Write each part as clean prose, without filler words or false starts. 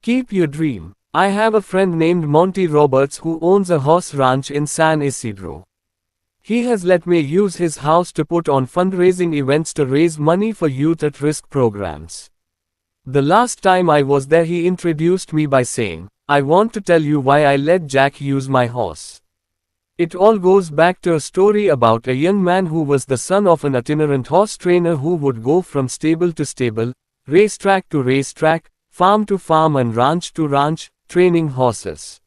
Keep your dream. I have a friend named Monty Roberts who owns a horse ranch in San Isidro. He has let me use his house to put on fundraising events to raise money for youth at risk programs. The last time I was there, he introduced me by saying, "I want to tell you why I let Jack use my horse." It all goes back to a story about a young man who was the son of an itinerant horse trainer who would go from stable to stable, racetrack to racetrack, farm to farm and ranch to ranch, training horses.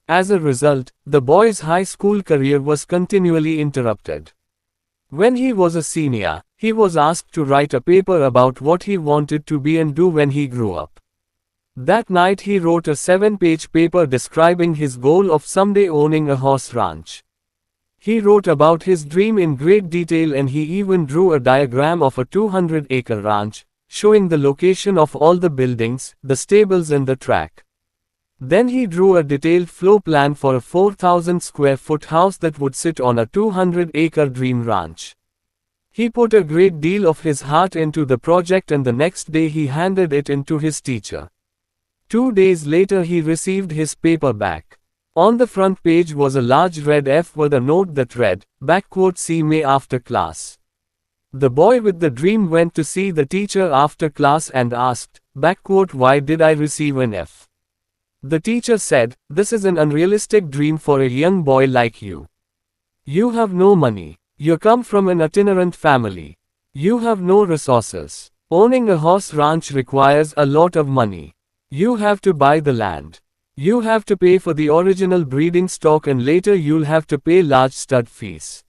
As a result, the boy's high school career was continually interrupted. When he was a senior, he was asked to write a paper about what he wanted to be and do when he grew up. That night he wrote a 7-page paper describing his goal of someday owning a horse ranch. He wrote about his dream in great detail, and he even drew a diagram of a 200-acre ranch, showing the location of all the buildings, the stables and the track. Then he drew a detailed floor plan for a 4,000 square foot house that would sit on a 200-acre dream ranch. He put a great deal of his heart into the project, and the next day he handed it in to his teacher. 2 days later he received his paper back. On the front page was a large red F with a note that read, "See me after class." The boy with the dream went to see the teacher after class and asked, "Why did I receive an F?" The teacher said, "This is an unrealistic dream for a young boy like you. You have no money. You come from an itinerant family. You have no resources. Owning a horse ranch requires a lot of money. You have to buy the land. You have to pay for the original breeding stock, and later you'll have to pay large stud fees.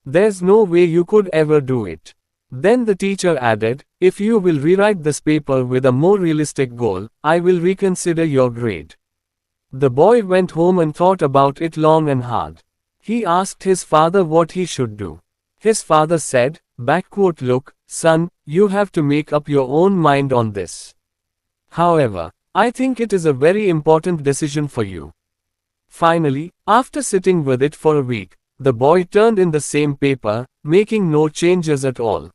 There's no way you could ever do it." Then the teacher added, "If you will rewrite this paper with a more realistic goal, I will reconsider your grade." The boy went home and thought about it long and hard. He asked his father what he should do. His father said, "Look, son, you have to make up your own mind on this. However, I think it is a very important decision for you." Finally, after sitting with it for a week, the boy turned in the same paper, making no changes at all.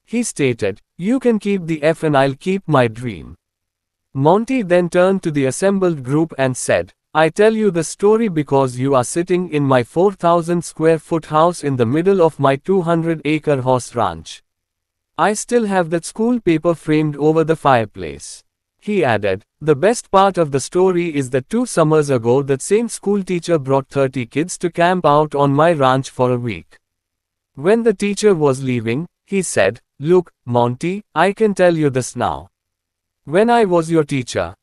He stated, "You can keep the F and I'll keep my dream." Monty then turned to the assembled group and said, "I tell you the story because you are sitting in my 4,000 square foot house in the middle of my 200-acre horse ranch. I still have that school paper framed over the fireplace." He added, "The best part of the story is that 2 summers ago that same school teacher brought 30 kids to camp out on my ranch for a week. When the teacher was leaving, he said, 'Look, Monty, I can tell you this now. When I was your teacher,